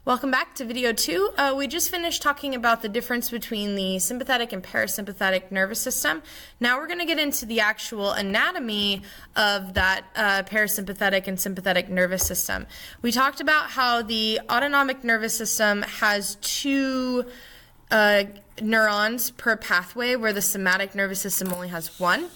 Welcome back to video 2. We just finished talking about the difference between the sympathetic and parasympathetic nervous system. Now we're going to get into the actual anatomy of that parasympathetic and sympathetic nervous system. We talked about how the autonomic nervous system has two neurons per pathway, where the somatic nervous system only has one.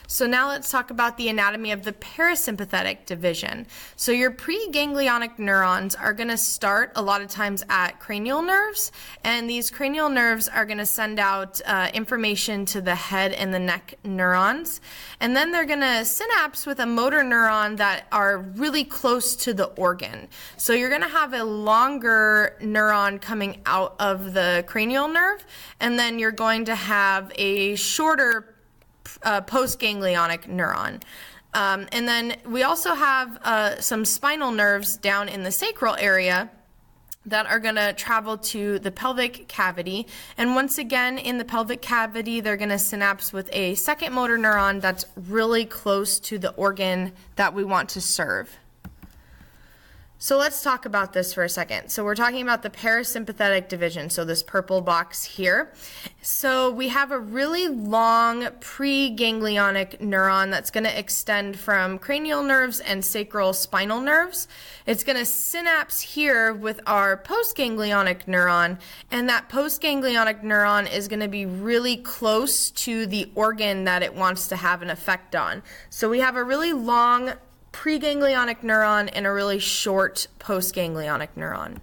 So now let's talk about the anatomy of the parasympathetic division. So your preganglionic neurons are going to start a lot of times at cranial nerves, and these cranial nerves are going to send out information to the head and the neck neurons, and then they're going to synapse with a motor neuron that are really close to the organ. So you're going to have a longer neuron coming out of the cranial nerve, and then you're going to have a shorter postganglionic neuron. And then we also have some spinal nerves down in the sacral area that are going to travel to the pelvic cavity. And once again, in the pelvic cavity, they're going to synapse with a second motor neuron that's really close to the organ that we want to serve. So let's talk about this for a second. So we're talking about the parasympathetic division, so this purple box here. So we have a really long preganglionic neuron that's going to extend from cranial nerves and sacral spinal nerves. It's going to synapse here with our postganglionic neuron, and that postganglionic neuron is going to be really close to the organ that it wants to have an effect on. So we have a really long preganglionic neuron and a really short postganglionic neuron.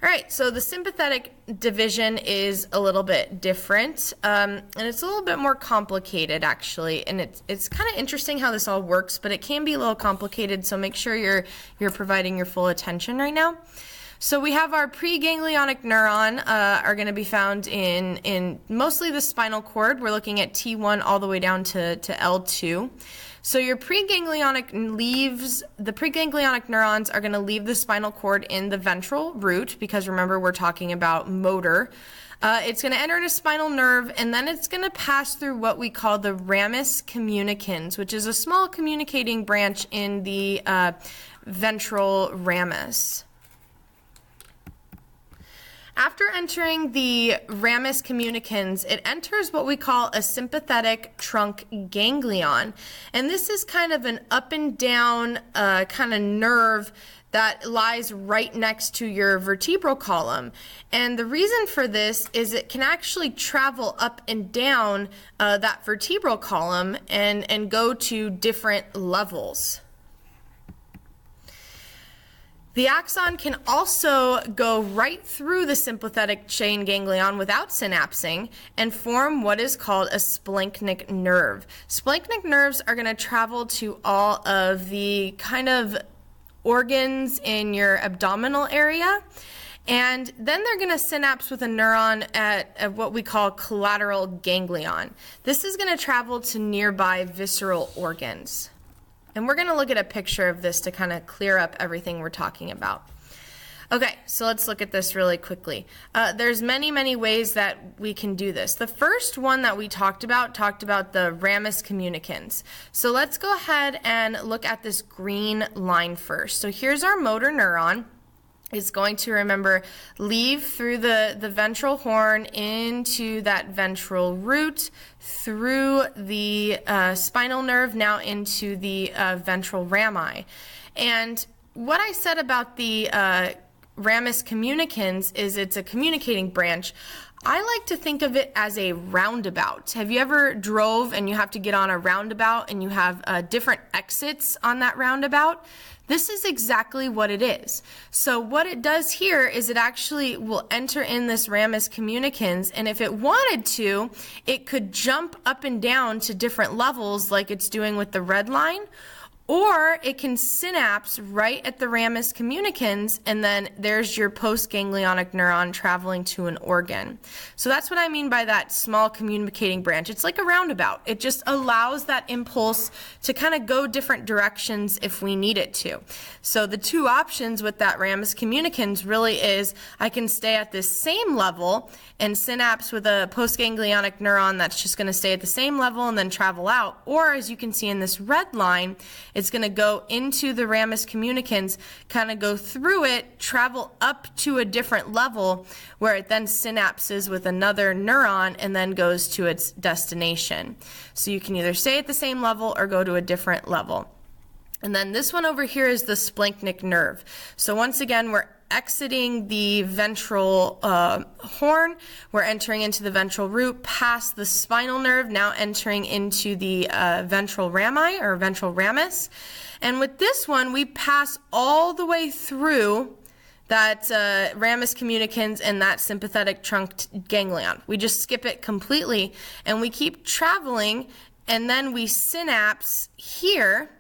All right, so the sympathetic division is a little bit different, and it's a little bit more complicated actually, and it's kind of interesting how this all works, but it can be a little complicated, so make sure you're providing your full attention right now. So we have our preganglionic neuron are going to be found in mostly the spinal cord. We're looking at T1 all the way down to L2. So your preganglionic neurons are going to leave the spinal cord in the ventral root, because remember we're talking about motor. It's going to enter a spinal nerve, and then it's going to pass through what we call the ramus communicans, which is a small communicating branch in the ventral ramus. After entering the ramus communicans, it enters what we call a sympathetic trunk ganglion. And this is kind of an up and down kind of nerve that lies right next to your vertebral column. And the reason for this is it can actually travel up and down that vertebral column and go to different levels. The axon can also go right through the sympathetic chain ganglion without synapsing and form what is called a splanchnic nerve. Splanchnic nerves are going to travel to all of the kind of organs in your abdominal area, and then they're going to synapse with a neuron at what we call collateral ganglion. This is going to travel to nearby visceral organs. And we're going to look at a picture of this to kind of clear up everything we're talking about. Okay, so let's look at this really quickly. There's many ways that we can do this. The first one that we talked about the ramus communicans. So let's go ahead and look at this green line first. So here's our motor neuron. It's going to, remember, leave through the ventral horn into that ventral root, through the spinal nerve, now into the ventral rami. And what I said about the ramus communicans is it's a communicating branch. I like to think of it as a roundabout. Have you ever drove and you have to get on a roundabout and you have different exits on that roundabout? This is exactly what it is. So what it does here is it actually will enter in this ramus communicans, and if it wanted to, it could jump up and down to different levels like it's doing with the red line, or it can synapse right at the ramus communicans, and then there's your postganglionic neuron traveling to an organ. So that's what I mean by that small communicating branch. It's like a roundabout. It just allows that impulse to kind of go different directions if we need it to. So the two options with that ramus communicans really is I can stay at this same level and synapse with a postganglionic neuron that's just going to stay at the same level and then travel out, or as you can see in this red line, It's going to go into the ramus communicans, kind of go through it, travel up to a different level where it then synapses with another neuron and then goes to its destination. So you can either stay at the same level or go to a different level. And then this one over here is the splanchnic nerve. So once again, we're exiting the ventral horn, we're entering into the ventral root, past the spinal nerve, now entering into the ventral rami or ventral ramus. And with this one, we pass all the way through that ramus communicans and that sympathetic trunk ganglion. We just skip it completely, and we keep traveling, and then we synapse here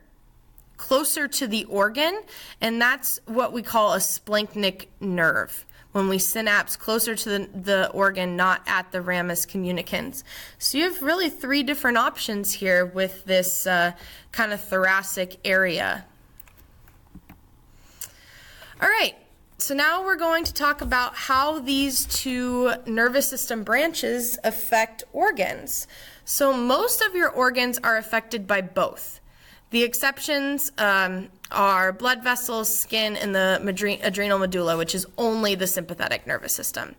closer to the organ, and that's what we call a splanchnic nerve, when we synapse closer to the organ, not at the ramus communicans. So you have really three different options here with this kind of thoracic area. All right, so now we're going to talk about how these two nervous system branches affect organs. So most of your organs are affected by both. The exceptions are blood vessels, skin, and the adrenal medulla, which is only the sympathetic nervous system.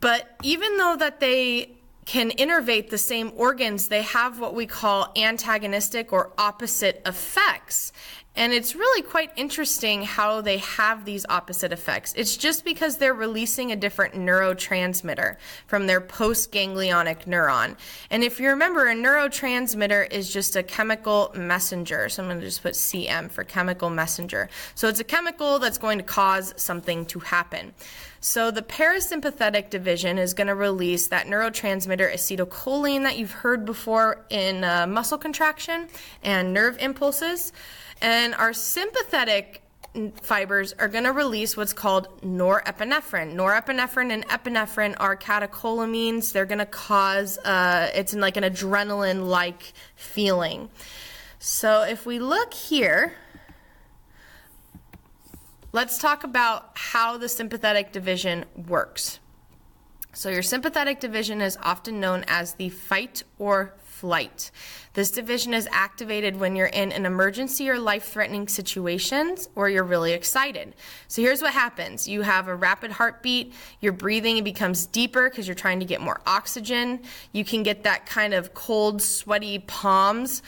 But even though that they can innervate the same organs, they have what we call antagonistic or opposite effects. And it's really quite interesting how they have these opposite effects. It's just because they're releasing a different neurotransmitter from their postganglionic neuron. And if you remember, a neurotransmitter is just a chemical messenger. So I'm going to just put CM for chemical messenger. So it's a chemical that's going to cause something to happen. So the parasympathetic division is going to release that neurotransmitter acetylcholine that you've heard before in muscle contraction and nerve impulses. And our sympathetic fibers are going to release what's called norepinephrine. Norepinephrine and epinephrine are catecholamines. They're going to cause, it's like an adrenaline-like feeling. So if we look here, let's talk about how the sympathetic division works. So your sympathetic division is often known as the fight or flight. This division is activated when you're in an emergency or life-threatening situations or you're really excited. So here's what happens. You have a rapid heartbeat, your breathing becomes deeper because you're trying to get more oxygen. You can get that kind of cold, sweaty palms.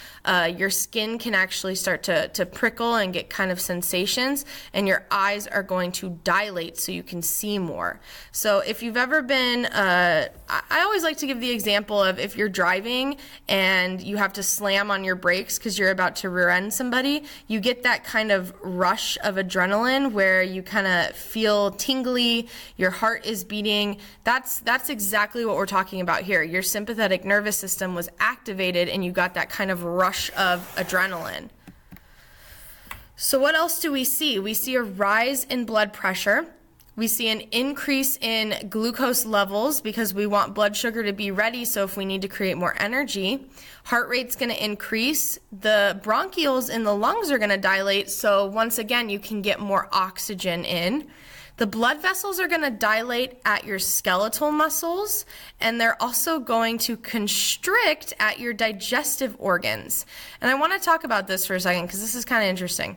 Your skin can actually start to prickle and get kind of sensations, and your eyes are going to dilate so you can see more. So if you've ever been, I always like to give the example of if you're driving and you have to slam on your brakes because you're about to rear end somebody, you get that kind of rush of adrenaline where you kind of feel tingly, your heart is beating. That's exactly what we're talking about here. Your sympathetic nervous system was activated and you got that kind of rush of adrenaline. So what else do we see? We see a rise in blood pressure. We see an increase in glucose levels because we want blood sugar to be ready, so if we need to create more energy. Heart rate's going to increase. The bronchioles in the lungs are going to dilate, so once again, you can get more oxygen in. The blood vessels are going to dilate at your skeletal muscles, and they're also going to constrict at your digestive organs. And I want to talk about this for a second because this is kind of interesting.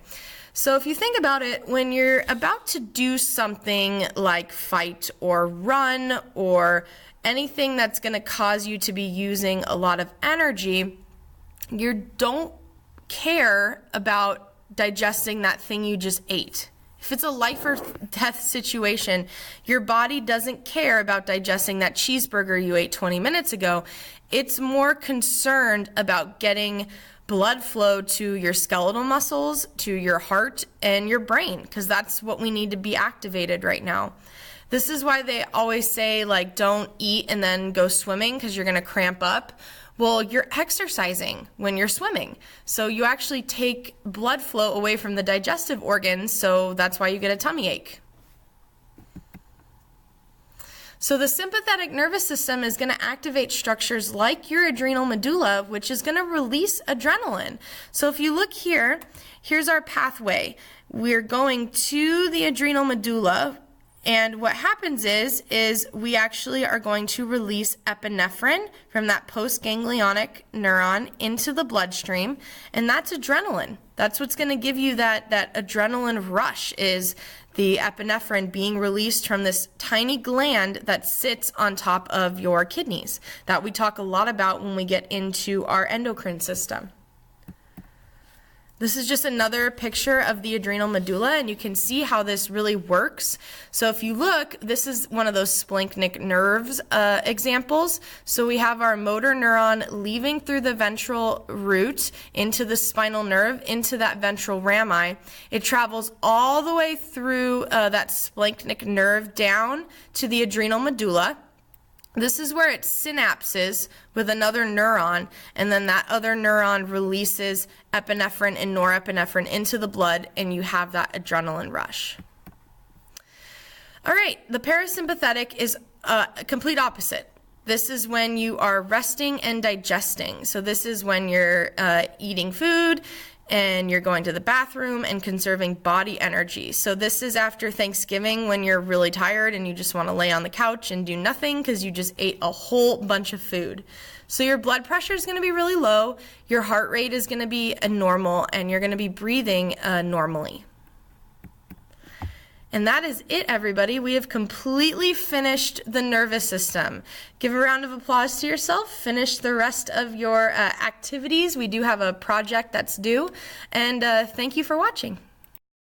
So if you think about it, when you're about to do something like fight or run or anything that's going to cause you to be using a lot of energy, you don't care about digesting that thing you just ate. If it's a life or death situation, your body doesn't care about digesting that cheeseburger you ate 20 minutes ago. It's more concerned about getting blood flow to your skeletal muscles, to your heart, and your brain, because that's what we need to be activated right now. This is why they always say, like, don't eat and then go swimming because you're going to cramp up. Well, you're exercising when you're swimming. So you actually take blood flow away from the digestive organs, so that's why you get a tummy ache. So the sympathetic nervous system is going to activate structures like your adrenal medulla, which is going to release adrenaline. So if you look here, here's our pathway. We're going to the adrenal medulla, And what happens is we actually are going to release epinephrine from that postganglionic neuron into the bloodstream, and that's adrenaline. That's what's going to give you that adrenaline rush, is the epinephrine being released from this tiny gland that sits on top of your kidneys that we talk a lot about when we get into our endocrine system. This is just another picture of the adrenal medulla, and you can see how this really works. So if you look, this is one of those splanchnic nerves examples. So we have our motor neuron leaving through the ventral root into the spinal nerve, into that ventral rami. It travels all the way through that splanchnic nerve down to the adrenal medulla. This is where it synapses with another neuron, and then that other neuron releases epinephrine and norepinephrine into the blood, and you have that adrenaline rush. All right, the parasympathetic is a complete opposite. This is when you are resting and digesting. So this is when you're eating food and you're going to the bathroom and conserving body energy. So this is after Thanksgiving when you're really tired and you just want to lay on the couch and do nothing because you just ate a whole bunch of food. So your blood pressure is going to be really low, your heart rate is going to be normal, and you're going to be breathing normally. And that is it, everybody. We have completely finished the nervous system. Give a round of applause to yourself. Finish the rest of your activities. We do have a project that's due. And thank you for watching.